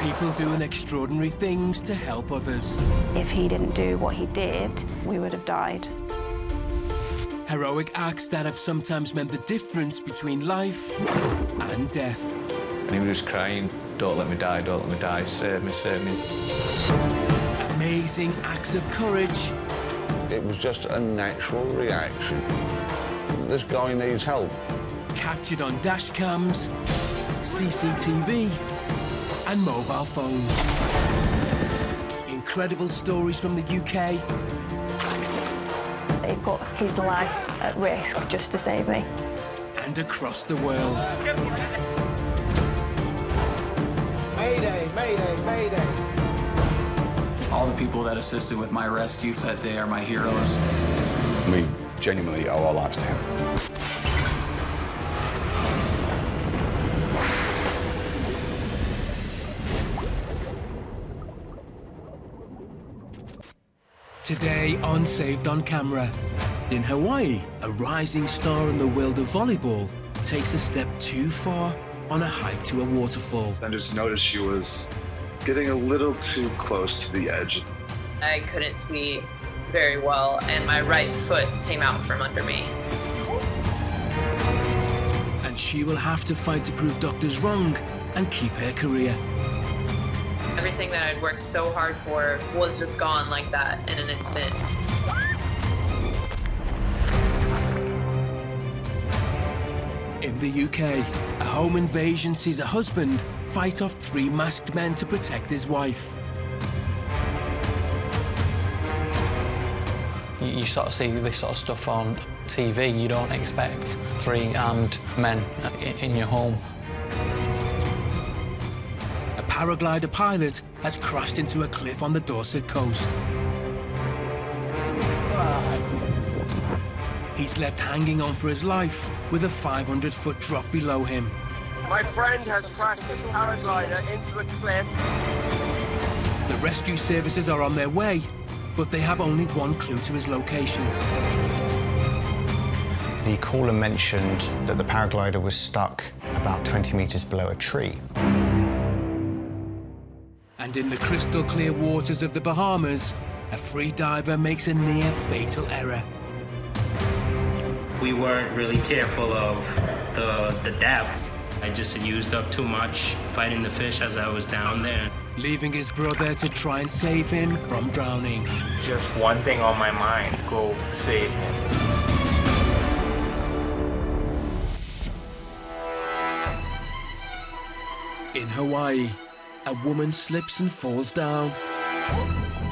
People doing extraordinary things to help others. If he didn't do what he did, we would have died. Heroic acts that have sometimes meant the difference between life and death. And he was just crying, "Don't let me die, don't let me die, save me, save me." Amazing acts of courage. It was just a natural reaction. This guy needs help. Captured on dash cams, CCTV, and mobile phones. Incredible stories from the UK. He put his life at risk just to save me. And across the world. Mayday, mayday, mayday. All the people that assisted with my rescues that day are my heroes. We genuinely owe our lives to him. Today on Saved on Camera. In Hawaii, a rising star in the world of volleyball takes a step too far on a hike to a waterfall. I just noticed she was getting a little too close to the edge. I couldn't see very well, and my right foot came out from under me. And she will have to fight to prove doctors wrong and keep her career. Everything that I'd worked so hard for was just gone like that in an instant. In the UK, a home invasion sees a husband fight off 3 masked men to protect his wife. You sort of see this sort of stuff on TV. You don't expect 3 armed men in your home. A paraglider pilot has crashed into a cliff on the Dorset coast. He's left hanging on for his life with a 500-foot drop below him. My friend has crashed his paraglider into a cliff. The rescue services are on their way, but they have only one clue to his location. The caller mentioned that the paraglider was stuck about 20 meters below a tree. And in the crystal clear waters of the Bahamas, a free diver makes a near fatal error. We weren't really careful of the depth. I just used up too much fighting the fish as I was down there. Leaving his brother to try and save him from drowning. Just one thing on my mind, go save him. In Hawaii, a woman slips and falls down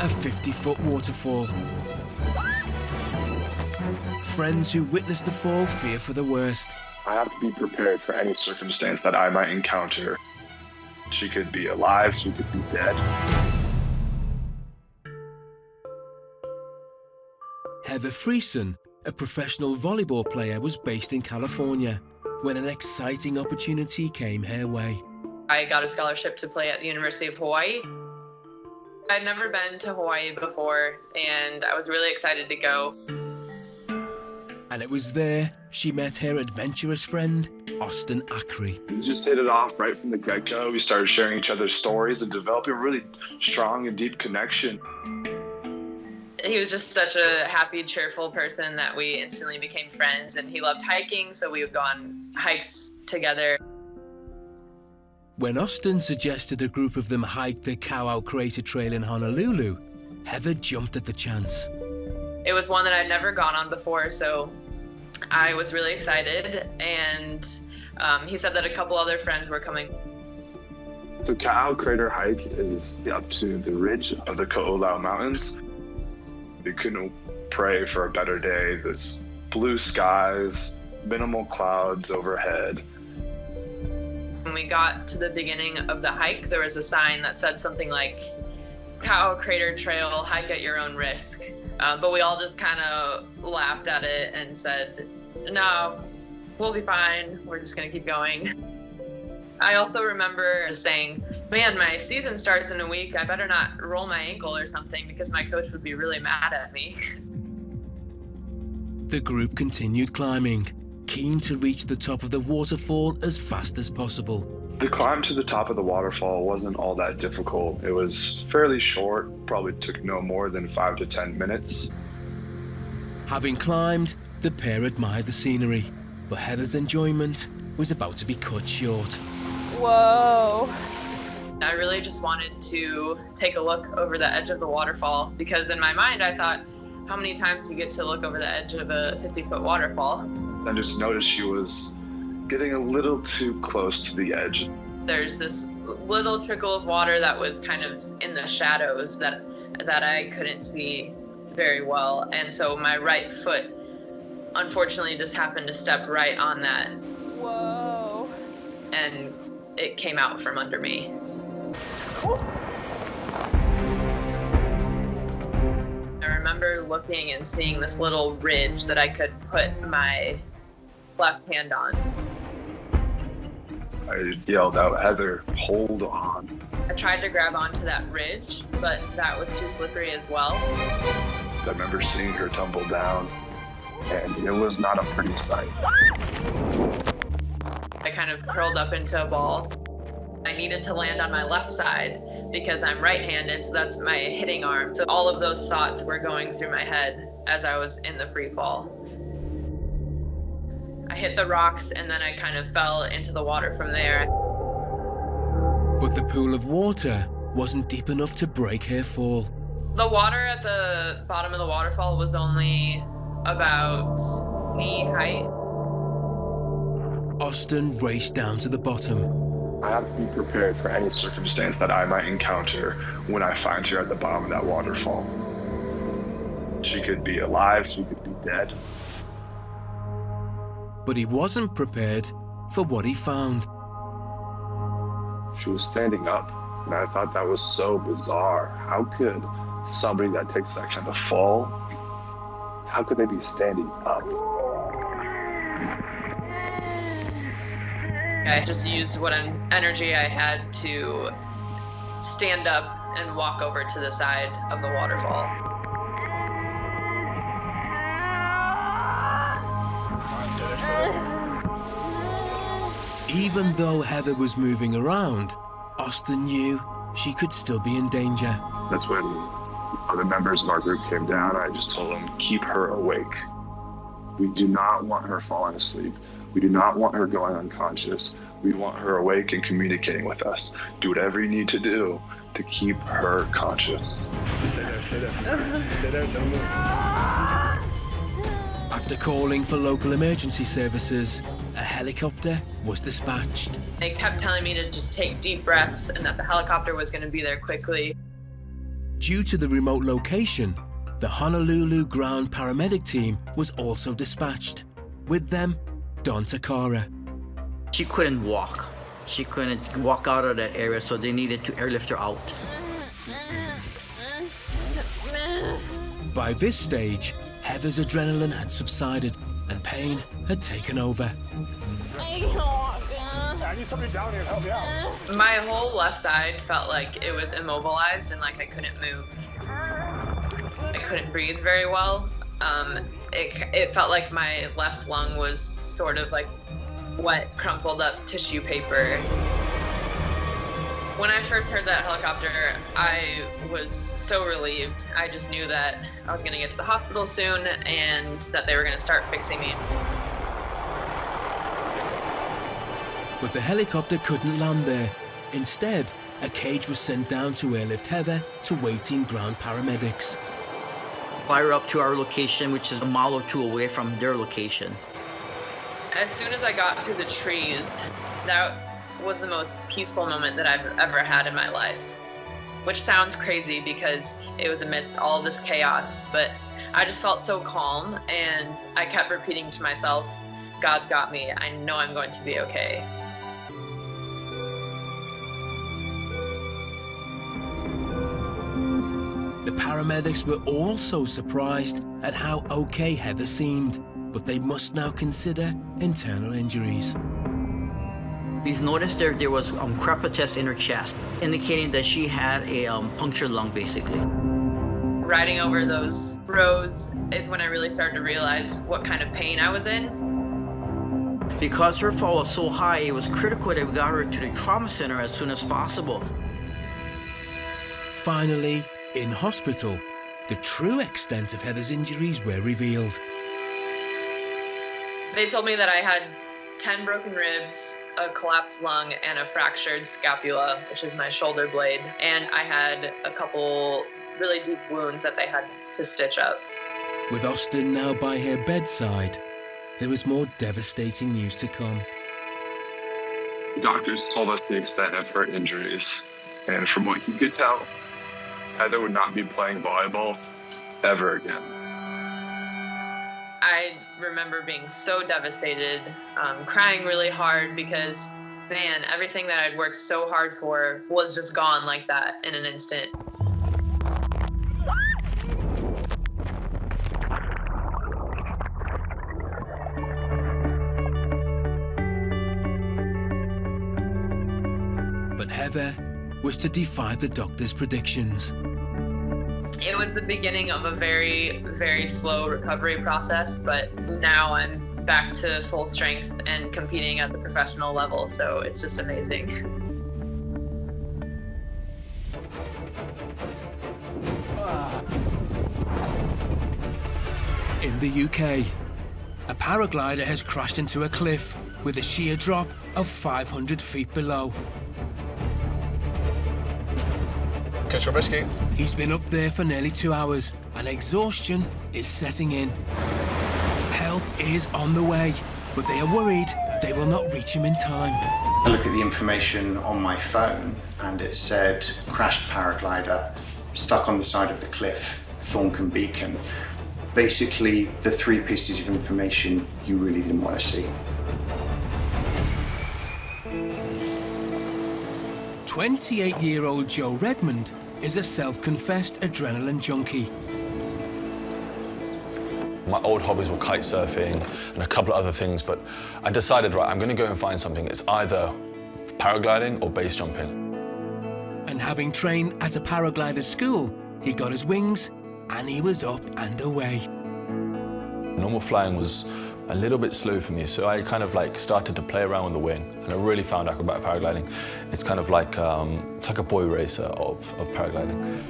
a 50-foot waterfall. Friends who witnessed the fall fear for the worst. I have to be prepared for any circumstance that I might encounter. She could be alive, she could be dead. Heather Friesen, a professional volleyball player, was based in California when an exciting opportunity came her way. I got a scholarship to play at the University of Hawaii. I'd never been to Hawaii before, and I was really excited to go. And it was there she met her adventurous friend, Austin Ackery. We just hit it off right from the get-go. We started sharing each other's stories and developing a really strong and deep connection. He was just such a happy, cheerful person that we instantly became friends, and he loved hiking, so we would go on hikes together. When Austin suggested a group of them hike the Kawau Crater Trail in Honolulu, Heather jumped at the chance. It was one that I'd never gone on before, so I was really excited, and he said that a couple other friends were coming. The Kawau Crater hike is up to the ridge of the Ko'olau Mountains. We couldn't pray for a better day. There's blue skies, minimal clouds overhead. When we got to the beginning of the hike, there was a sign that said something like, Kawau Crater Trail, hike at your own risk. But we all just kind of laughed at it and said, no, we'll be fine. We're just going to keep going. I also remember saying, man, my season starts in a week. I better not roll my ankle or something because my coach would be really mad at me. The group continued climbing, keen to reach the top of the waterfall as fast as possible. The climb to the top of the waterfall wasn't all that difficult. It was fairly short, probably took no more than 5 to 10 minutes. Having climbed, the pair admired the scenery, but Heather's enjoyment was about to be cut short. Whoa. I really just wanted to take a look over the edge of the waterfall because in my mind I thought, how many times do you get to look over the edge of a 50-foot waterfall? I just noticed she was getting a little too close to the edge. There's this little trickle of water that was kind of in the shadows that I couldn't see very well. And so my right foot, unfortunately, just happened to step right on that. Whoa. And it came out from under me. I remember looking and seeing this little ridge that I could put my left hand on. I yelled out, "Heather, hold on." I tried to grab onto that ridge, but that was too slippery as well. I remember seeing her tumble down, and it was not a pretty sight. I kind of curled up into a ball. I needed to land on my left side because I'm right-handed, so that's my hitting arm. So all of those thoughts were going through my head as I was in the free fall. I hit the rocks and then I kind of fell into the water from there. But the pool of water wasn't deep enough to break her fall. The water at the bottom of the waterfall was only about knee height. Austin raced down to the bottom. I have to be prepared for any circumstance that I might encounter when I find her at the bottom of that waterfall. She could be alive, she could be dead. But he wasn't prepared for what he found. She was standing up, and I thought that was so bizarre. How could somebody that takes that kind of fall, how could they be standing up? I just used what energy I had to stand up and walk over to the side of the waterfall. Even though Heather was moving around, Austin knew she could still be in danger. That's when other members of our group came down. I just told them, keep her awake. We do not want her falling asleep. We do not want her going unconscious. We want her awake and communicating with us. Do whatever you need to do to keep her conscious. Stay there, stay there. Stay there, don't move. After calling for local emergency services, a helicopter was dispatched. They kept telling me to just take deep breaths and that the helicopter was going to be there quickly. Due to the remote location, the Honolulu ground paramedic team was also dispatched. With them, Don Takara. She couldn't walk. She couldn't walk out of that area, so they needed to airlift her out. By this stage, Heather's adrenaline had subsided and pain had taken over. I need somebody down here to help me out. My whole left side felt like it was immobilized and like I couldn't move. I couldn't breathe very well. It felt like my left lung was sort of like wet, crumpled up tissue paper. When I first heard that helicopter, I was so relieved. I just knew that I was going to get to the hospital soon and that they were going to start fixing me. But the helicopter couldn't land there. Instead, a cage was sent down to airlift Heather to waiting ground paramedics. Fly her up to our location, which is a mile or two away from their location. As soon as I got through the trees, that was the most peaceful moment that I've ever had in my life. Which sounds crazy because it was amidst all this chaos, but I just felt so calm and I kept repeating to myself, God's got me, I know I'm going to be okay. The paramedics were also surprised at how okay Heather seemed, but they must now consider internal injuries. We've noticed there was crepitus in her chest, indicating that she had a punctured lung, basically. Riding over those roads is when I really started to realize what kind of pain I was in. Because her fall was so high, it was critical that we got her to the trauma center as soon as possible. Finally, in hospital, the true extent of Heather's injuries were revealed. They told me that I had 10 broken ribs, a collapsed lung, and a fractured scapula, which is my shoulder blade. And I had a couple really deep wounds that they had to stitch up. With Austin now by her bedside, there was more devastating news to come. The doctors told us the extent of her injuries, and from what he could tell, Heather would not be playing volleyball ever again. I remember being so devastated, crying really hard because, man, everything that I'd worked so hard for was just gone like that in an instant. But Heather was to defy the doctor's predictions. It was the beginning of a very, very slow recovery process, but now I'm back to full strength and competing at the professional level, so it's just amazing. In the UK, a paraglider has crashed into a cliff with a sheer drop of 500 feet below. Catch your biscuit. He's been up there for nearly 2 hours and exhaustion is setting in. Help is on the way, but they are worried they will not reach him in time. I look at the information on my phone and it said crashed paraglider, stuck on the side of the cliff, Thorncombe Beacon. Basically, the 3 pieces of information you really didn't want to see. 28-year-old Joe Redmond is a self-confessed adrenaline junkie. My old hobbies were kite surfing and a couple of other things, but I decided, right, I'm going to go and find something. It's either paragliding or base jumping. And having trained at a paraglider school, he got his wings and he was up and away. Normal flying was a little bit slow for me, so I kind of like started to play around with the wing, and I really found acrobatic paragliding. It's kind of like it's like a boy racer of paragliding.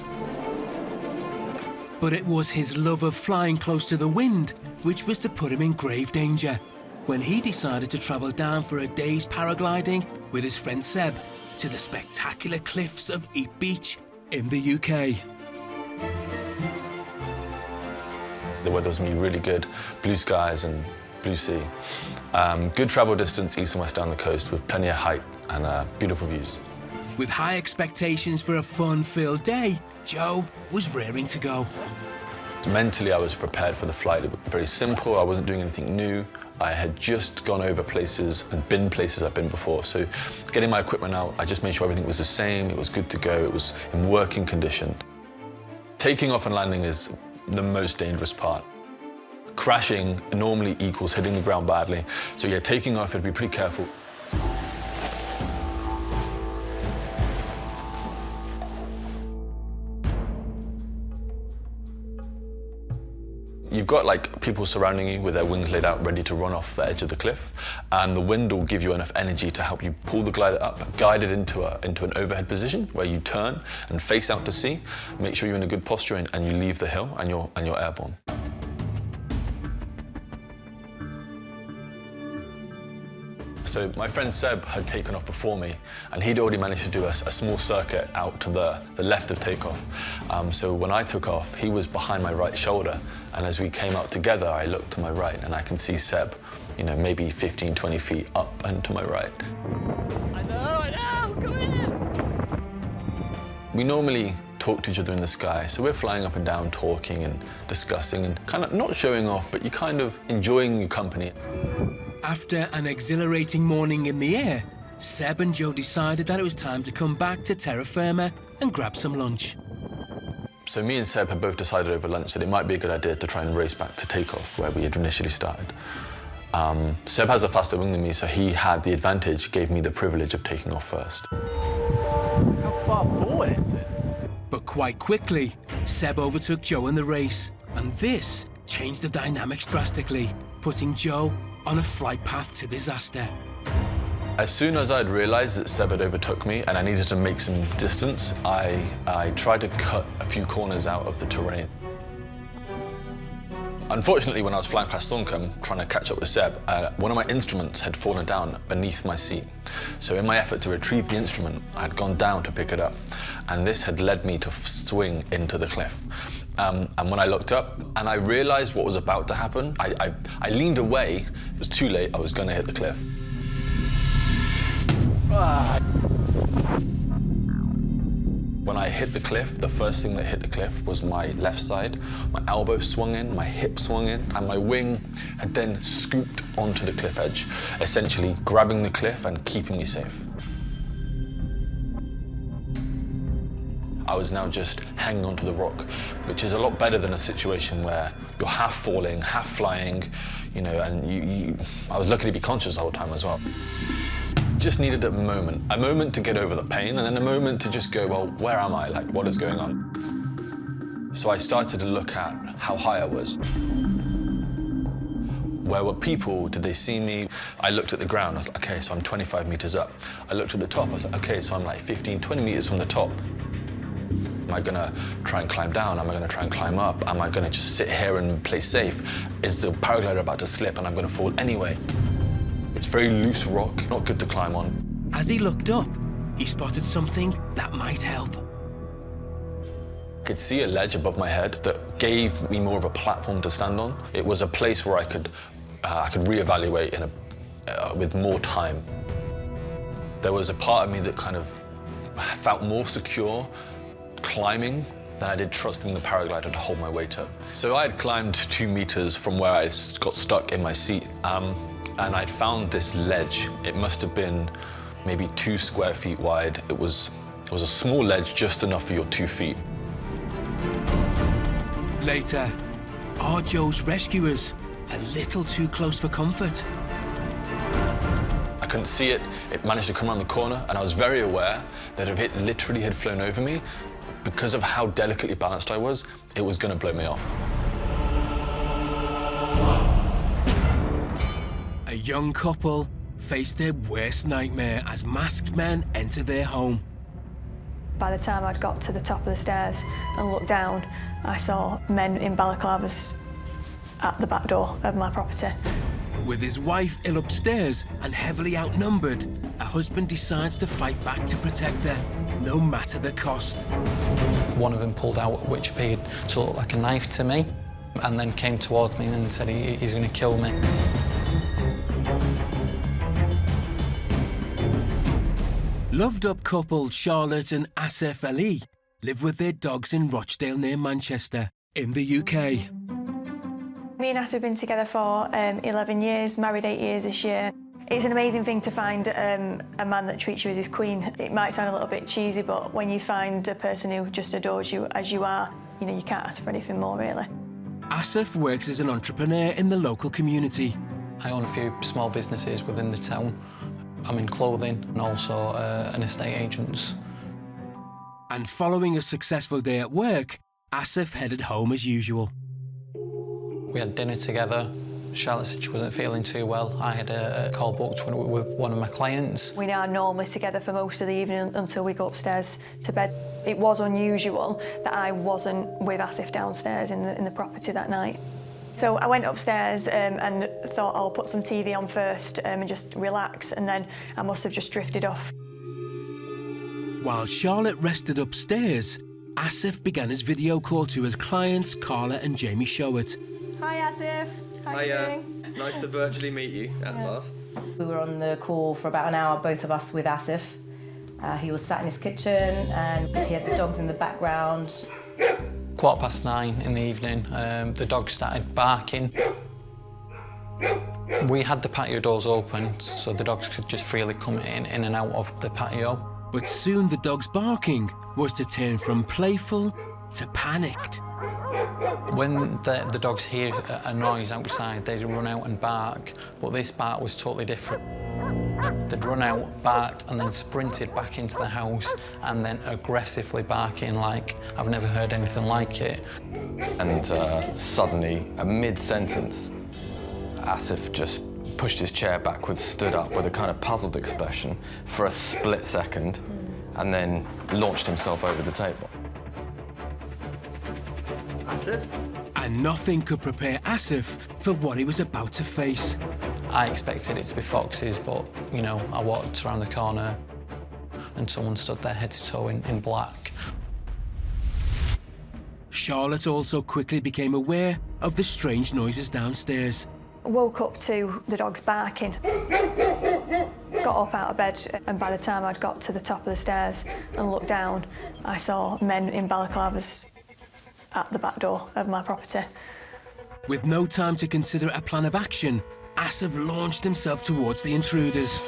But it was his love of flying close to the wind which was to put him in grave danger when he decided to travel down for a day's paragliding with his friend Seb to the spectacular cliffs of Eat Beach in the UK. The weather was going to be really good, blue skies and blue sea. Good travel distance east and west down the coast with plenty of height and beautiful views. With high expectations for a fun-filled day, Joe was raring to go. Mentally, I was prepared for the flight. It was very simple. I wasn't doing anything new. I had just gone over places and been places I've been before. So getting my equipment out, I just made sure everything was the same. It was good to go. It was in working condition. Taking off and landing is the most dangerous part. Crashing normally equals hitting the ground badly. So yeah, taking off, I'd be pretty careful. You've got like people surrounding you with their wings laid out, ready to run off the edge of the cliff, and the wind will give you enough energy to help you pull the glider up, guide it into an overhead position where you turn and face out to sea. Make sure you're in a good posture and you leave the hill and you're airborne. So my friend Seb had taken off before me, and he'd already managed to do a small circuit out to the left of takeoff. So when I took off, he was behind my right shoulder, and as we came out together, I looked to my right, and I can see Seb, you know, maybe 15, 20 feet up and to my right. I know, come in! We normally talk to each other in the sky, so we're flying up and down, talking and discussing, and kind of not showing off, but you're kind of enjoying your company. After an exhilarating morning in the air, Seb and Joe decided that it was time to come back to terra firma and grab some lunch. So me and Seb had both decided over lunch that it might be a good idea to try and race back to takeoff where we had initially started. Seb has a faster wing than me, so he had the advantage, gave me the privilege of taking off first. How far forward is it? But quite quickly, Seb overtook Joe in the race, and this changed the dynamics drastically, putting Joe on a flight path to disaster. As soon as I'd realized that Seb had overtook me and I needed to make some distance, I tried to cut a few corners out of the terrain. Unfortunately, when I was flying past Thorncombe, trying to catch up with Seb, one of my instruments had fallen down beneath my seat. So in my effort to retrieve the instrument, I had gone down to pick it up, and this had led me to swing into the cliff. And when I looked up and I realized what was about to happen, I leaned away. It was too late, I was gonna hit the cliff. When I hit the cliff, the first thing that hit the cliff was my left side. My elbow swung in, my hip swung in, and my wing had then scooped onto the cliff edge, essentially grabbing the cliff and keeping me safe. I was now just hanging onto the rock, which is a lot better than a situation where you're half falling, half flying, you know, and I was lucky to be conscious the whole time as well. Just needed a moment to get over the pain, and then a moment to just go, well, where am I? Like, what is going on? So I started to look at how high I was. Where were people? Did they see me? I looked at the ground. I was like, okay, so I'm 25 meters up. I looked at the top. I was like, okay, so I'm like 15, 20 meters from the top. Am I gonna try and climb down? Am I gonna try and climb up? Am I gonna just sit here and play safe? Is the paraglider about to slip and I'm gonna fall anyway? It's very loose rock, not good to climb on. As he looked up, he spotted something that might help. I could see a ledge above my head that gave me more of a platform to stand on. It was a place where I could reevaluate with more time. There was a part of me that kind of felt more secure climbing than I did trusting the paraglider to hold my weight up. So I had climbed 2 meters from where I got stuck in my seat, and I'd found this ledge. It must have been maybe 2 square feet wide. It was a small ledge, just enough for your 2 feet. Later, are Joe's rescuers a little too close for comfort? I couldn't see it. It managed to come around the corner, and I was very aware that if it literally had flown over me, because of how delicately balanced I was, it was gonna blow me off. A young couple face their worst nightmare as masked men enter their home. By the time I'd got to the top of the stairs and looked down, I saw men in balaclavas at the back door of my property. With his wife ill upstairs and heavily outnumbered, a husband decides to fight back to protect her, no matter the cost. One of them pulled out which appeared to look like a knife to me, and then came towards me and said he's going to kill me. Loved-up couple Charlotte and Asif Ali live with their dogs in Rochdale near Manchester, in the UK. Me and Asif have been together for 11 years, married 8 years this year. It's an amazing thing to find a man that treats you as his queen. It might sound a little bit cheesy, but when you find a person who just adores you as you are, you know, you can't ask for anything more, really. Asif works as an entrepreneur in the local community. I own a few small businesses within the town. I'm in clothing and also an estate agent. And following a successful day at work, Asif headed home as usual. We had dinner together. Charlotte said she wasn't feeling too well. I had a call booked with one of my clients. We are normally together for most of the evening until we go upstairs to bed. It was unusual that I wasn't with Asif downstairs in the property that night. So I went upstairs and thought I'll put some TV on first and just relax, and then I must have just drifted off. While Charlotte rested upstairs, Asif began his video call to his clients, Carla and Jamie Showett. Hi Asif, how are you doing? Nice to virtually meet you at last. We were on the call for about an hour, both of us with Asif. He was sat in his kitchen and he had the dogs in the background. 9:15 in the evening, the dogs started barking. We had the patio doors open so the dogs could just freely come in and out of the patio. But soon the dog's barking was to turn from playful to panicked. When the dogs hear a noise outside, they run out and bark, but this bark was totally different. They'd run out, barked, and then sprinted back into the house, and then aggressively barking like I've never heard anything like it. And suddenly, mid-sentence, Asif just pushed his chair backwards, stood up with a kind of puzzled expression for a split second, and then launched himself over the table. Asif? And nothing could prepare Asif for what he was about to face. I expected it to be foxes, but, you know, I walked around the corner and someone stood there head to toe in black. Charlotte also quickly became aware of the strange noises downstairs. Woke up to the dogs barking. Got up out of bed, and by the time I'd got to the top of the stairs and looked down, I saw men in balaclavas at the back door of my property. With no time to consider a plan of action, Asif launched himself towards the intruders.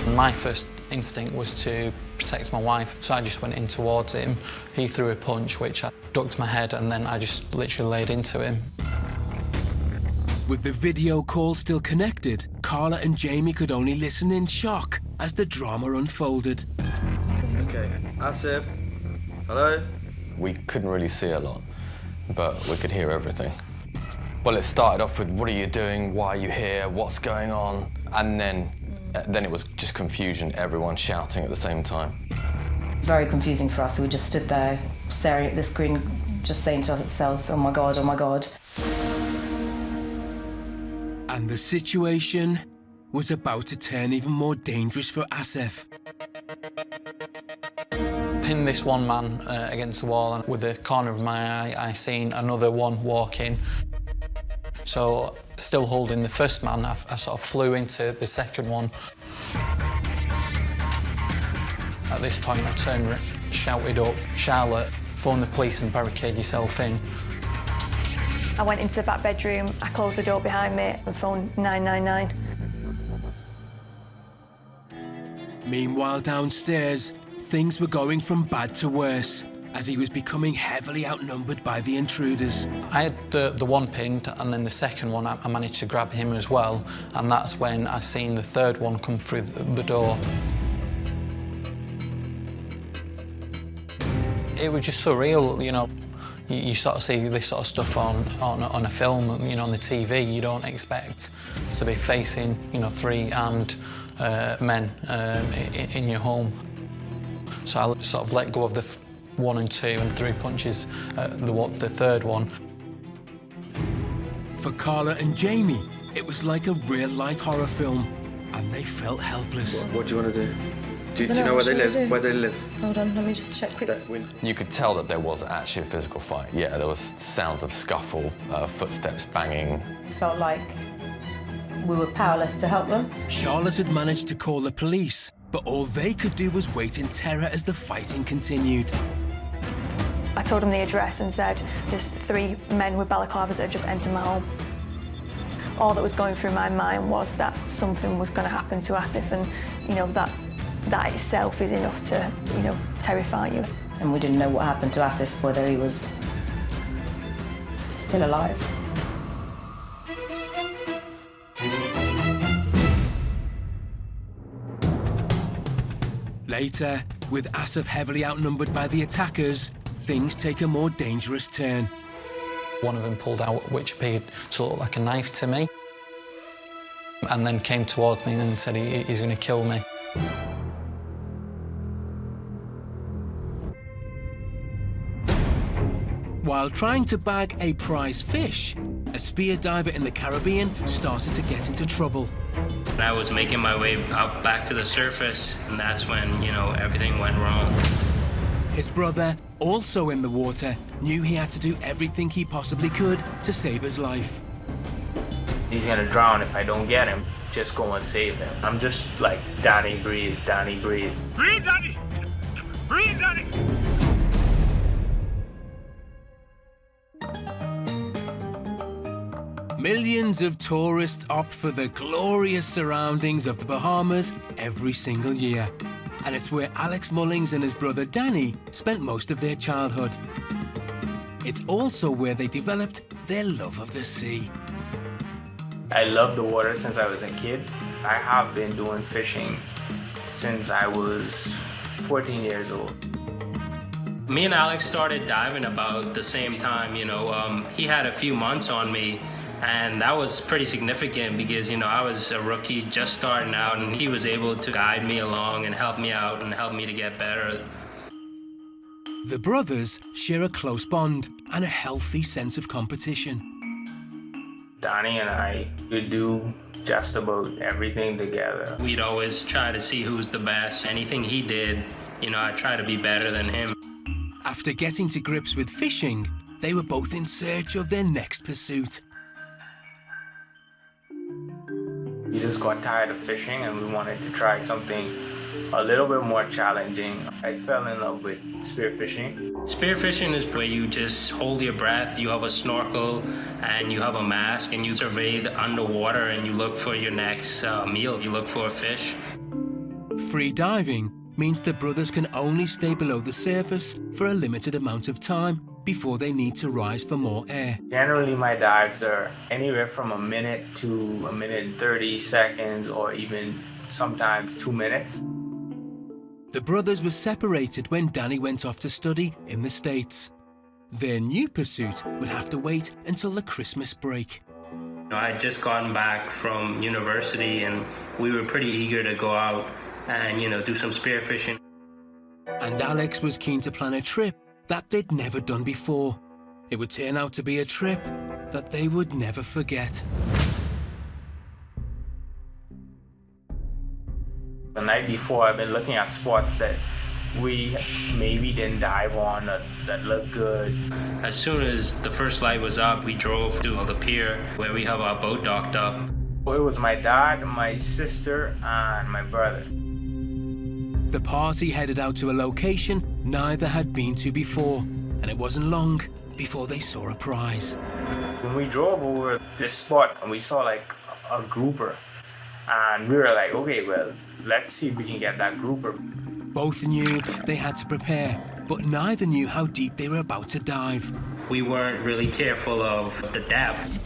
My first instinct was to protect my wife, so I just went in towards him. He threw a punch, which I ducked my head, and then I just literally laid into him. With the video call still connected, Carla and Jamie could only listen in shock as the drama unfolded. Okay, Asif, hello? We couldn't really see a lot, but we could hear everything. Well, it started off with, what are you doing? Why are you here? What's going on? And then it was just confusion, everyone shouting at the same time. Very confusing for us. We just stood there staring at the screen, just saying to ourselves, oh my God, oh my God. And the situation was about to turn even more dangerous for Asif. Pinned this one man against the wall, and with the corner of my eye, I seen another one walk in. So, still holding the first man, I sort of flew into the second one. At this point, I turned, shouted up, Charlotte, phone the police and barricade yourself in. I went into the back bedroom, I closed the door behind me and phoned 999. Meanwhile, downstairs, things were going from bad to worse as he was becoming heavily outnumbered by the intruders. I had the one pinned, and then the second one, I managed to grab him as well, and that's when I seen the third one come through the door. It was just surreal, you know. You sort of see this sort of stuff on a film, you know, on the TV. You don't expect to be facing, you know, 3 armed men in your home. So I sort of let go of the 1 and 2 and 3 punches at the third one. For Carla and Jamie, it was like a real-life horror film, and they felt helpless. What do you want to do? Do you know where they live? Where they live? Hold on, let me just check quickly. You could tell that there was actually a physical fight. Yeah, there was sounds of scuffle, footsteps banging. It felt like we were powerless to help them. Charlotte had managed to call the police, but all they could do was wait in terror as the fighting continued. I told them the address and said, there's 3 men with balaclavas that have just entered my home. All that was going through my mind was that something was going to happen to Asif, and, you know, that itself is enough to, you know, terrify you. And we didn't know what happened to Asif, whether he was still alive. Later, with Asif heavily outnumbered by the attackers, things take a more dangerous turn. One of them pulled out which appeared to look like a knife to me, and then came towards me and said he's going to kill me. While trying to bag a prize fish, a spear diver in the Caribbean started to get into trouble. I was making my way up back to the surface, and that's when, you know, everything went wrong. His brother, also in the water, knew he had to do everything he possibly could to save his life. He's gonna drown if I don't get him. Just go and save him. I'm just like, Danny, breathe, Danny, breathe. Breathe, Danny! Breathe, Danny! Millions of tourists opt for the glorious surroundings of the Bahamas every single year. And it's where Alex Mullings and his brother Danny spent most of their childhood. It's also where they developed their love of the sea. I love the water since I was a kid. I have been doing fishing since I was 14 years old. Me and Alex started diving about the same time, you know. He had a few months on me, And that was pretty significant because, you know, I was a rookie just starting out, and he was able to guide me along and help me out and help me to get better. The brothers share a close bond and a healthy sense of competition. Donnie and I would do just about everything together. We'd always try to see who's the best. Anything he did, you know, I'd try to be better than him. After getting to grips with fishing, they were both in search of their next pursuit. We just got tired of fishing and we wanted to try something a little bit more challenging. I fell in love with spearfishing. Spearfishing is where you just hold your breath, you have a snorkel and you have a mask, and you survey the underwater and you look for your next meal, you look for a fish. Free diving means the brothers can only stay below the surface for a limited amount of time before they need to rise for more air. Generally, my dives are anywhere from a minute to a minute and 30 seconds, or even sometimes 2 minutes. The brothers were separated when Danny went off to study in the States. Their new pursuit would have to wait until the Christmas break. I had just gotten back from university and we were pretty eager to go out and, you know, do some spearfishing. And Alex was keen to plan a trip that they'd never done before. It would turn out to be a trip that they would never forget. The night before, I've been looking at spots that we maybe didn't dive on that looked good. As soon as the first light was up, we drove to the pier where we have our boat docked up. It was my dad, my sister, and my brother. The party headed out to a location neither had been to before, and it wasn't long before they saw a prize. When we drove over this spot, and we saw like a grouper, and we were like, okay, well, let's see if we can get that grouper. Both knew they had to prepare, but neither knew how deep they were about to dive. We weren't really careful of the depth.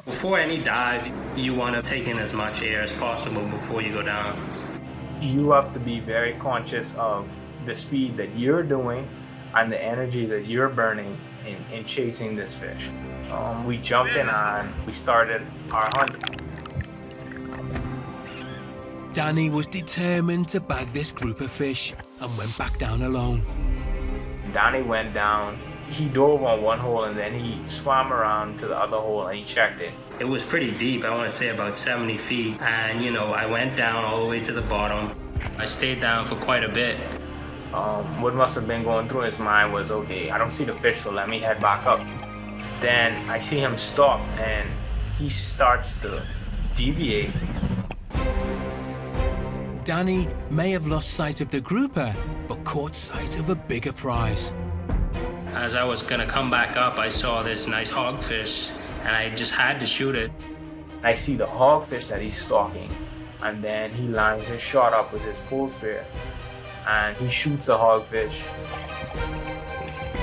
Before any dive, you want to take in as much air as possible before you go down. You have to be very conscious of the speed that you're doing and the energy that you're burning in chasing this fish. We jumped in and we started our hunt. Danny was determined to bag this group of fish and went back down alone. Danny went down, he dove on one hole and then he swam around to the other hole and he checked it. It was pretty deep, I want to say about 70 feet. And you know, I went down all the way to the bottom. I stayed down for quite a bit. What must have been going through his mind was, okay, I don't see the fish, so let me head back up. Then I see him stop and he starts to deviate. Danny may have lost sight of the grouper, but caught sight of a bigger prize. As I was gonna come back up, I saw this nice hogfish, and I just had to shoot it. I see the hogfish that he's stalking, and then he lines his shot up with his pole spear, and he shoots the hogfish.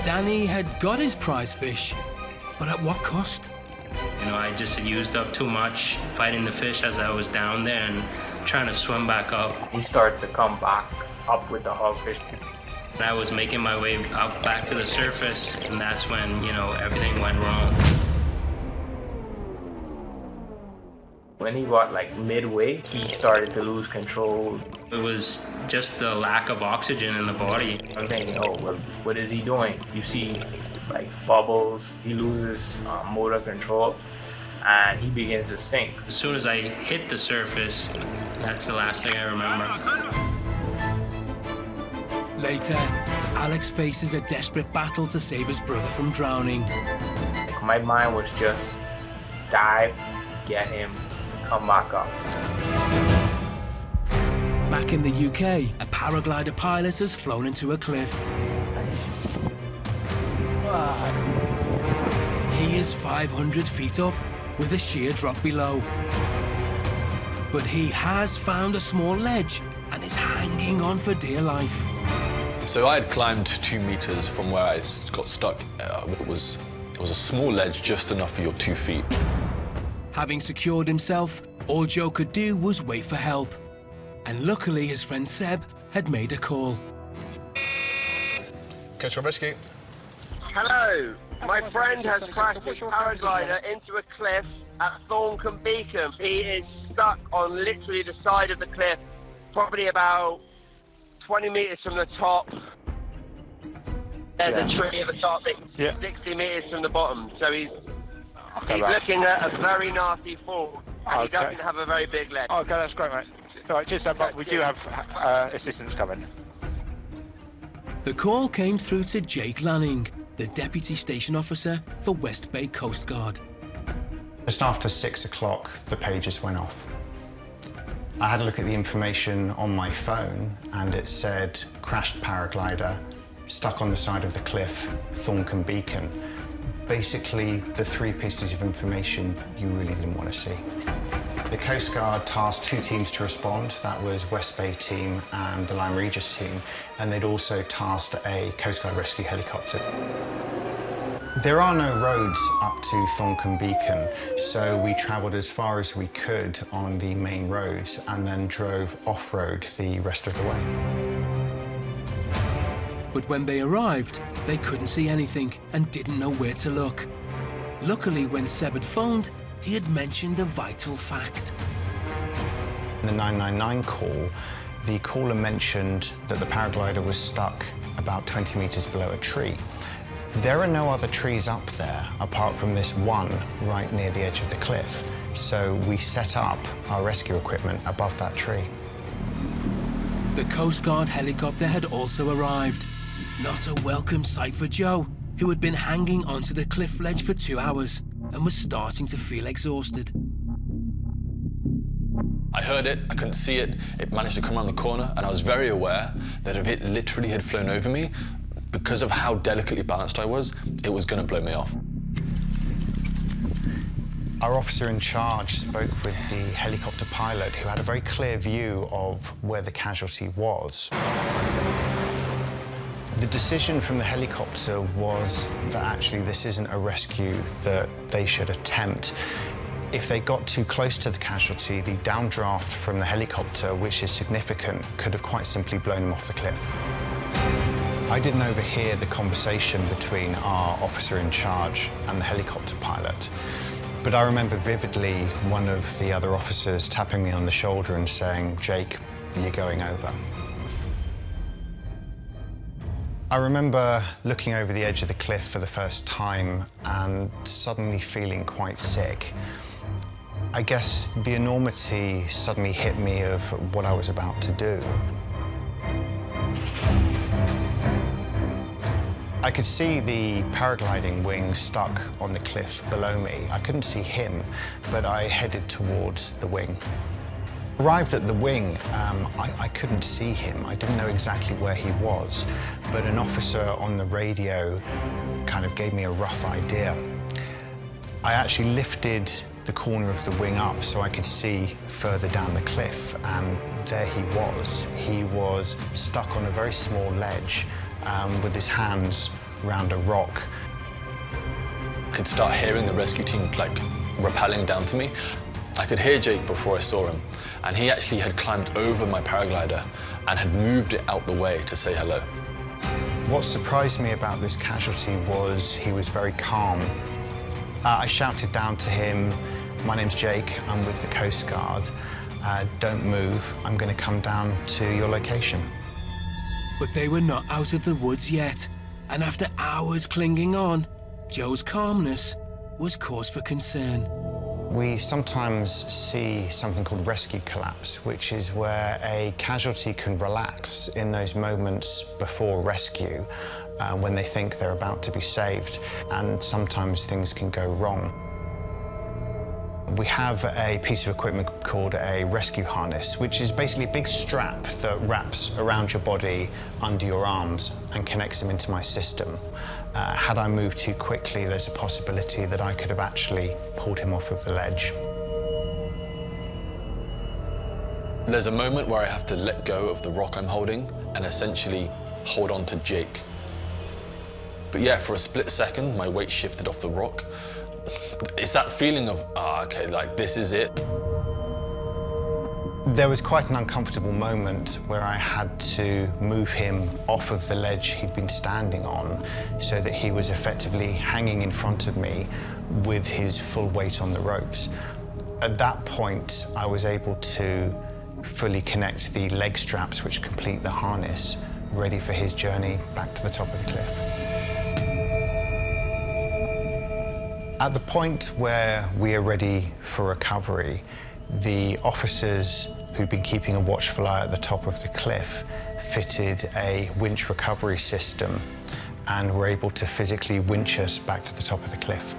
Danny had got his prize fish, but at what cost? You know, I just used up too much fighting the fish as I was down there and trying to swim back up. He starts to come back up with the hogfish. And I was making my way up back to the surface, and that's when, you know, everything went wrong. When he got like midway, he started to lose control. It was just the lack of oxygen in the body. I'm thinking, oh, well, what is he doing? You see like bubbles, he loses motor control, and he begins to sink. As soon as I hit the surface, that's the last thing I remember. Later, Alex faces a desperate battle to save his brother from drowning. Like, my mind was just dive, get him, come back up. Back in the UK, a paraglider pilot has flown into a cliff. He is 500 feet up with a sheer drop below. But he has found a small ledge and is hanging on for dear life. So I had climbed 2 meters from where I got stuck. It was a small ledge, just enough for your 2 feet. Having secured himself, all Joe could do was wait for help. And luckily, his friend Seb had made a call. Catch your rescue. Hello. My friend has crashed his paraglider into a cliff at Thorncombe Beacon. He is stuck on literally the side of the cliff, probably about 20 metres from the top. There's a tree at the top, that's 60 metres from the bottom. So he's looking at a very nasty fall, and he doesn't have a very big leg. Okay, that's great, mate. All right, cheers, but we do have assistance coming. The call came through to Jake Lanning, the Deputy Station Officer for West Bay Coast Guard. Just after 6 o'clock, the pages went off. I had a look at the information on my phone, and it said crashed paraglider, stuck on the side of the cliff, Thorncombe Beacon. Basically, the 3 pieces of information you really didn't want to see. The Coast Guard tasked 2 teams to respond. That was West Bay team and the Lyme Regis team, and they'd also tasked a Coast Guard rescue helicopter. There are no roads up to Thorncombe Beacon, so we travelled as far as we could on the main roads and then drove off-road the rest of the way. But when they arrived, they couldn't see anything and didn't know where to look. Luckily, when Seb had phoned, he had mentioned a vital fact. In the 999 call, the caller mentioned that the paraglider was stuck about 20 metres below a tree. There are no other trees up there apart from this one right near the edge of the cliff. So we set up our rescue equipment above that tree. The Coast Guard helicopter had also arrived. Not a welcome sight for Joe, who had been hanging onto the cliff ledge for 2 hours and was starting to feel exhausted. I heard it, I couldn't see it, it managed to come around the corner, and I was very aware that if it literally had flown over me, because of how delicately balanced I was, it was going to blow me off. Our officer in charge spoke with the helicopter pilot, who had a very clear view of where the casualty was. The decision from the helicopter was that actually this isn't a rescue that they should attempt. If they got too close to the casualty, the downdraft from the helicopter, which is significant, could have quite simply blown them off the cliff. I didn't overhear the conversation between our officer in charge and the helicopter pilot, but I remember vividly one of the other officers tapping me on the shoulder and saying, "Jake, you're going over." I remember looking over the edge of the cliff for the first time and suddenly feeling quite sick. I guess the enormity suddenly hit me of what I was about to do. I could see the paragliding wing stuck on the cliff below me. I couldn't see him, but I headed towards the wing. Arrived at the wing, I couldn't see him. I didn't know exactly where he was, but an officer on the radio kind of gave me a rough idea. I actually lifted the corner of the wing up so I could see further down the cliff, and there he was. He was stuck on a very small ledge with his hands around a rock. I could start hearing the rescue team like rappelling down to me. I could hear Jake before I saw him, and he actually had climbed over my paraglider and had moved it out the way to say hello. What surprised me about this casualty was he was very calm. I shouted down to him, "My name's Jake, I'm with the Coast Guard. Don't move, I'm going to come down to your location." But they were not out of the woods yet, and after hours clinging on, Joe's calmness was cause for concern. We sometimes see something called rescue collapse, which is where a casualty can relax in those moments before rescue when they think they're about to be saved, and sometimes things can go wrong. We have a piece of equipment called a rescue harness, which is basically a big strap that wraps around your body under your arms and connects them into my system. Had I moved too quickly, there's a possibility that I could have actually pulled him off of the ledge. There's a moment where I have to let go of the rock I'm holding and essentially hold on to Jake. But yeah, for a split second, my weight shifted off the rock. It's that feeling of, okay, like, this is it. There was quite an uncomfortable moment where I had to move him off of the ledge he'd been standing on so that he was effectively hanging in front of me with his full weight on the ropes. At that point, I was able to fully connect the leg straps which complete the harness, ready for his journey back to the top of the cliff. At the point where we are ready for recovery, the officers who'd been keeping a watchful eye at the top of the cliff fitted a winch recovery system and were able to physically winch us back to the top of the cliff.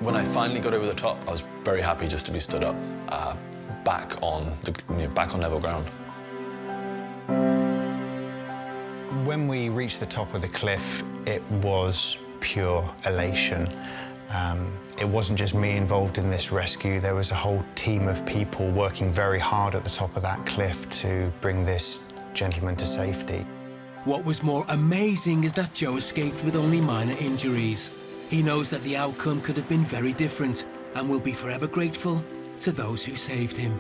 When I finally got over the top, I was very happy just to be stood up, back on level ground. When we reached the top of the cliff, it was pure elation. It wasn't just me involved in this rescue. There was a whole team of people working very hard at the top of that cliff to bring this gentleman to safety. What was more amazing is that Joe escaped with only minor injuries. He knows that the outcome could have been very different and will be forever grateful to those who saved him.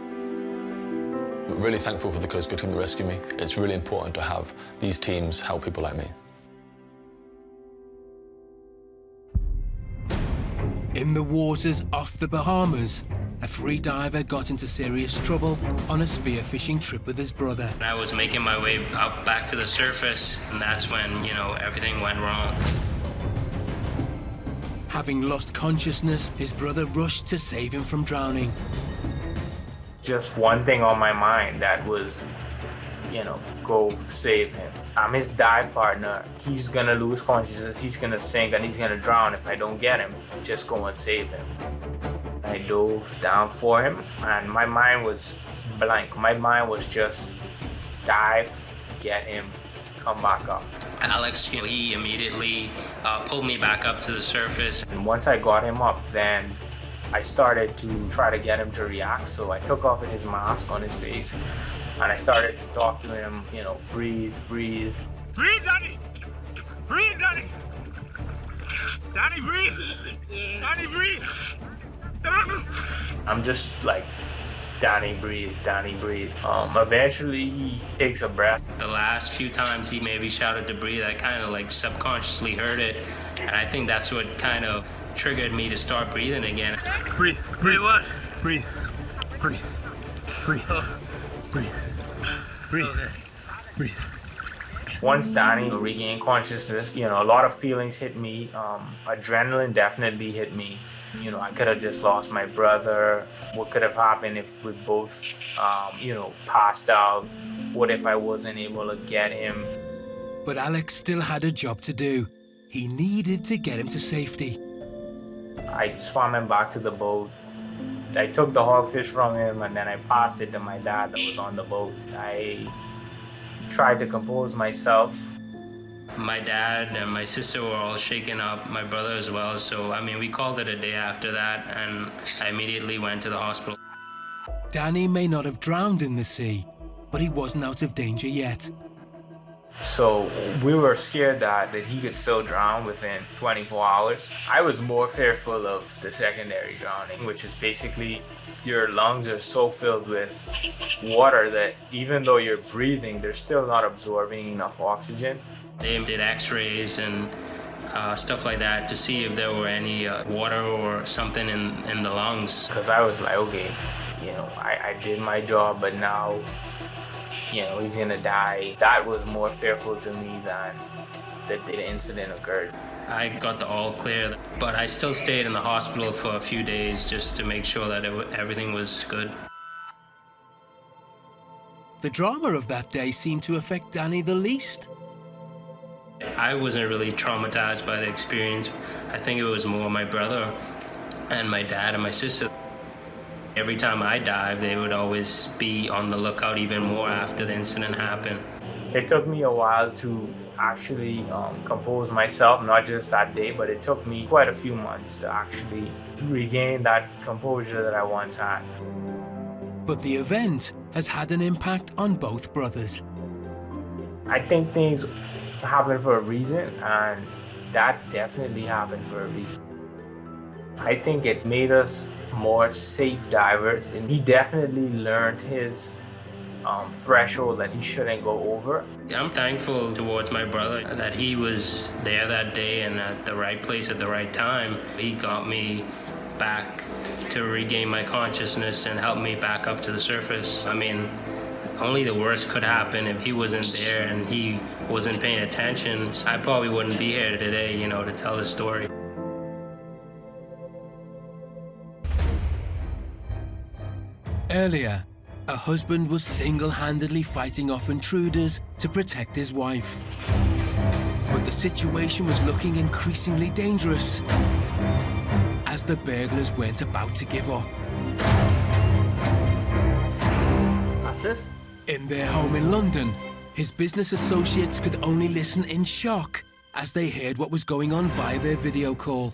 I'm really thankful for the Coast Guard team to rescue me. It's really important to have these teams help people like me. In the waters off the Bahamas, a free diver got into serious trouble on a spearfishing trip with his brother. I was making my way up back to the surface, and that's when, everything went wrong. Having lost consciousness, his brother rushed to save him from drowning. Just one thing on my mind, that was, go save him. I'm his dive partner. He's gonna lose consciousness, he's gonna sink, and he's gonna drown if I don't get him. Just go and save him. I dove down for him, and my mind was blank. My mind was just dive, get him, come back up. Alex, he immediately pulled me back up to the surface. And once I got him up, then I started to try to get him to react. So I took off his mask on his face, and I started to talk to him, breathe, breathe. Breathe, Danny! Breathe, Danny! Danny, breathe! Danny, breathe! I'm just like, Danny, breathe, Danny, breathe. Eventually, he takes a breath. The last few times he maybe shouted to breathe, I kind of subconsciously heard it. And I think that's what kind of triggered me to start breathing again. Breathe, breathe, what? Breathe, breathe, breathe, breathe, breathe, okay. Breathe. Once Danny regained consciousness, a lot of feelings hit me. Adrenaline definitely hit me. I could have just lost my brother. What could have happened if we both, passed out? What if I wasn't able to get him? But Alex still had a job to do. He needed to get him to safety. I swam him back to the boat. I took the hogfish from him, and then I passed it to my dad that was on the boat. I tried to compose myself. My dad and my sister were all shaken up, my brother as well. So, we called it a day after that, and I immediately went to the hospital. Danny may not have drowned in the sea, but he wasn't out of danger yet. So we were scared that he could still drown within 24 hours. I was more fearful of the secondary drowning, which is basically your lungs are so filled with water that even though you're breathing, they're still not absorbing enough oxygen. They did x-rays and stuff like that to see if there were any water or something in the lungs. Because I was like, okay, I did my job, but now, he's gonna die. That was more fearful to me than the incident occurred. I got the all clear, but I still stayed in the hospital for a few days just to make sure that everything was good. The drama of that day seemed to affect Danny the least. I wasn't really traumatized by the experience. I think it was more my brother and my dad and my sister. Every time I dive, they would always be on the lookout even more after the incident happened. It took me a while to actually compose myself, not just that day, but it took me quite a few months to actually regain that composure that I once had. But the event has had an impact on both brothers. I think things happen for a reason, and that definitely happened for a reason. I think it made us more safe divers, and he definitely learned his threshold that he shouldn't go over. I'm thankful towards my brother that he was there that day and at the right place at the right time. He got me back to regain my consciousness and helped me back up to the surface. I mean, only the worst could happen if he wasn't there and he wasn't paying attention. I probably wouldn't be here today, you know, to tell the story. Earlier, a husband was single-handedly fighting off intruders to protect his wife. But the situation was looking increasingly dangerous as the burglars weren't about to give up. Asif? In their home in London, his business associates could only listen in shock as they heard what was going on via their video call.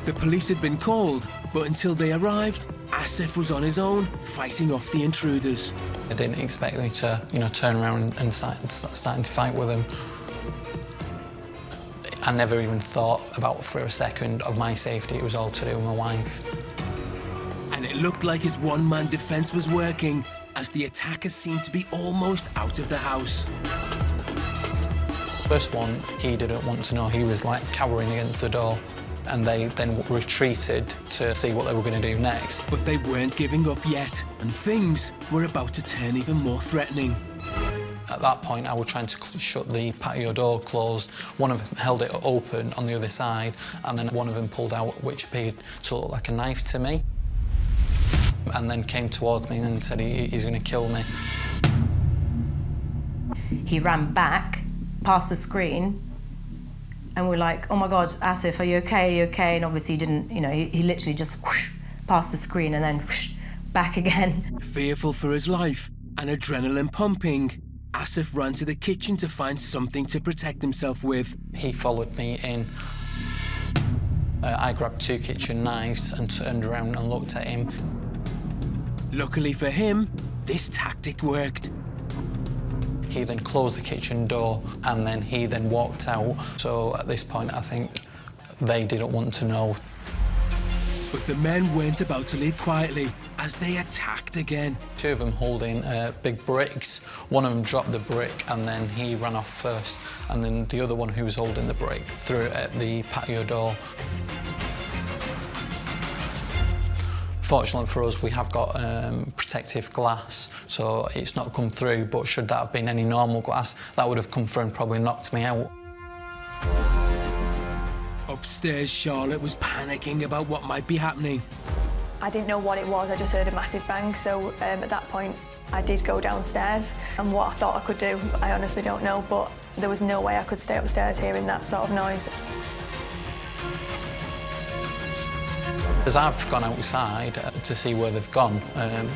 The police had been called, but until they arrived, Asif was on his own, fighting off the intruders. I didn't expect me to, turn around and starting to fight with them. I never even thought about for a second of my safety. It was all to do with my wife. And it looked like his one-man defense was working, as the attackers seemed to be almost out of the house. First one, he didn't want to know. He was like cowering against the door. And they then retreated to see what they were going to do next. But they weren't giving up yet, and things were about to turn even more threatening. At that point, I was trying to shut the patio door closed. One of them held it open on the other side, and then one of them pulled out, which appeared to look like a knife to me, and then came towards me and said he's going to kill me. He ran back past the screen, and we're like, oh my God, Asif, are you okay? Are you okay? And obviously he didn't, he literally just whoosh, past the screen and then whoosh, back again. Fearful for his life and adrenaline pumping, Asif ran to the kitchen to find something to protect himself with. He followed me in. I grabbed 2 kitchen knives and turned around and looked at him. Luckily for him, this tactic worked. He then closed the kitchen door and then he then walked out. So at this point, I think they didn't want to know. But the men weren't about to leave quietly as they attacked again. 2 of them holding big bricks. One of them dropped the brick and then he ran off first. And then the other one who was holding the brick threw it at the patio door. Fortunately for us, we have got protective glass, so it's not come through, but should that have been any normal glass, that would have come through and probably knocked me out. Upstairs, Charlotte was panicking about what might be happening. I didn't know what it was, I just heard a massive bang, so at that point I did go downstairs, and what I thought I could do, I honestly don't know, but there was no way I could stay upstairs hearing that sort of noise. As I've gone outside to see where they've gone,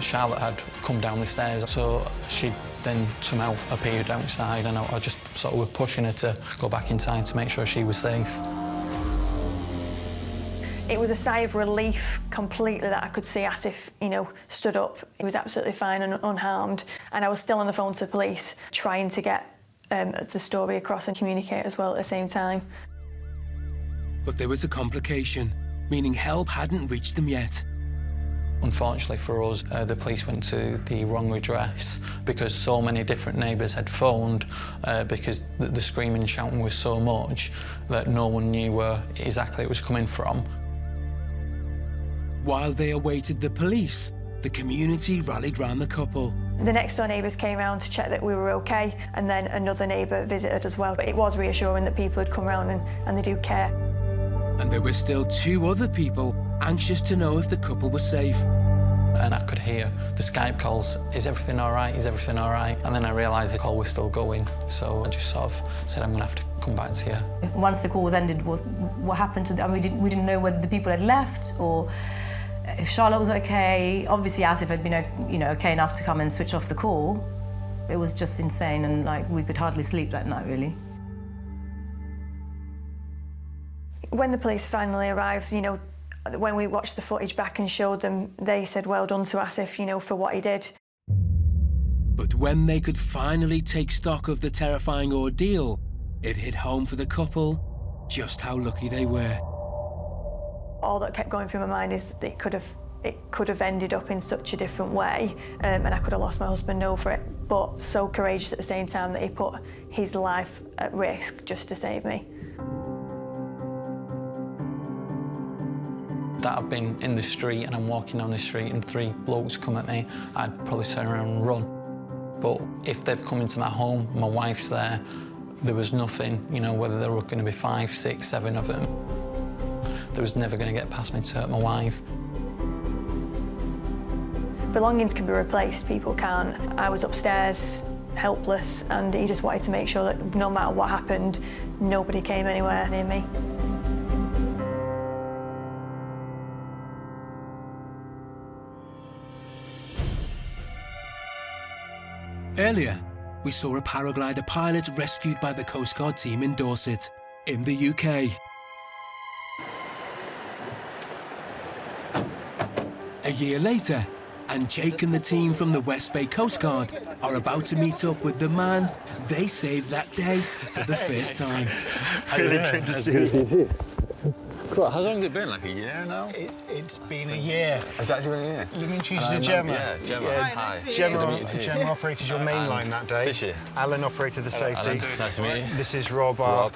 Charlotte had come down the stairs, so she then somehow appeared outside, and I just sort of was pushing her to go back inside to make sure she was safe. It was a sigh of relief completely that I could see Asif, stood up. He was absolutely fine and unharmed, and I was still on the phone to the police trying to get the story across and communicate as well at the same time. But there was a complication, meaning help hadn't reached them yet. Unfortunately for us, the police went to the wrong address because so many different neighbours had phoned because the screaming and shouting was so much that no one knew where exactly it was coming from. While they awaited the police, the community rallied round the couple. The next door neighbours came round to check that we were okay, and then another neighbour visited as well. But it was reassuring that people had come round and they do care. And there were still 2 other people anxious to know if the couple was safe. And I could hear the Skype calls, is everything all right, is everything all right? And then I realised the call was still going, so I just sort of said, I'm going to have to come back to you. Once the call was ended, what happened to them? We didn't know whether the people had left or if Charlotte was okay. Obviously, Asif had been okay enough to come and switch off the call. It was just insane, and we could hardly sleep that night, really. When the police finally arrived, when we watched the footage back and showed them, they said well done to Asif, for what he did. But when they could finally take stock of the terrifying ordeal, It hit home for the couple just how lucky they were. All that kept going through my mind is that it could have ended up in such a different way, and I could have lost my husband over it, but so courageous at the same time that he put his life at risk just to save me. That I've been in the street and I'm walking down the street and 3 blokes come at me, I'd probably turn around and run. But if they've come into my home, my wife's there was nothing, you know, whether there were going to be 5, 6, 7 of them. There was never going to get past me to hurt my wife. Belongings can be replaced, people can't. I was upstairs, helpless, and he just wanted to make sure that no matter what happened, nobody came anywhere near me. Earlier, we saw a paraglider pilot rescued by the Coast Guard team in Dorset, in the UK. A year later, and Jake and the team from the West Bay Coast Guard are about to meet up with the man they saved that day for the first time. Really good to see you too. Cool. How long has it been? Like a year now? It's been a year. Has it actually been a year? Let me introduce you to Gemma. Yeah, Gemma. Yeah, Hi. Gemma operated your main line that day. Did she? Alan operated the safety. Alan. Nice to meet you. This is Rob, our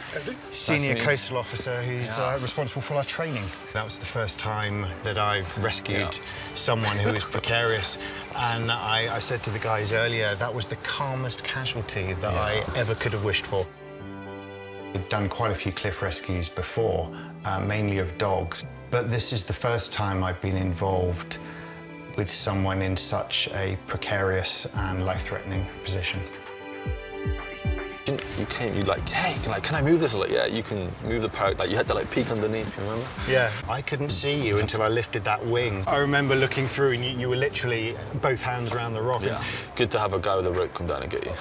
senior nice coastal officer who's responsible for our training. That was the first time that I've rescued someone who was precarious. And I said to the guys earlier, that was the calmest casualty that I ever could have wished for. We've done quite a few cliff rescues before, mainly of dogs. But this is the first time I've been involved with someone in such a precarious and life-threatening position. You came, you like, hey, can I move this? I was like, yeah, you can move the paraglide. Like, you had to like peek underneath, you remember? Yeah, I couldn't see you until I lifted that wing. I remember looking through and you were literally both hands around the rock. Yeah, good to have a guy with a rope come down and get you.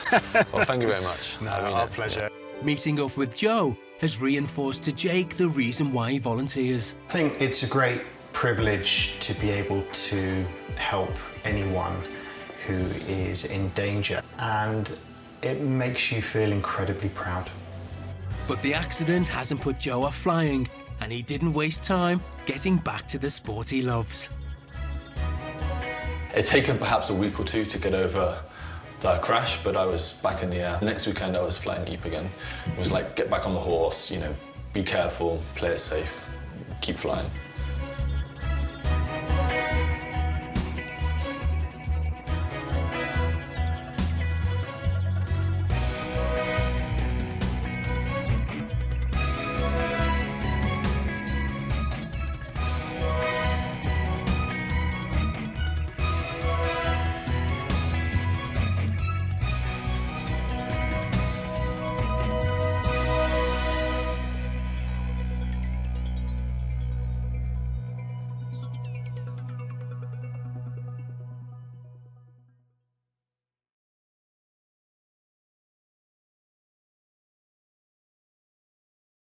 Well, thank you very much. No, our pleasure. Meeting up with Joe has reinforced to Jake the reason why he volunteers. I think it's a great privilege to be able to help anyone who is in danger, and it makes you feel incredibly proud. But the accident hasn't put Joe off flying, and he didn't waste time getting back to the sport he loves. It's taken perhaps a week or two to get over the crash, but I was back in the air. The next weekend I was flying deep again. It was like, get back on the horse, you know, be careful, play it safe, keep flying.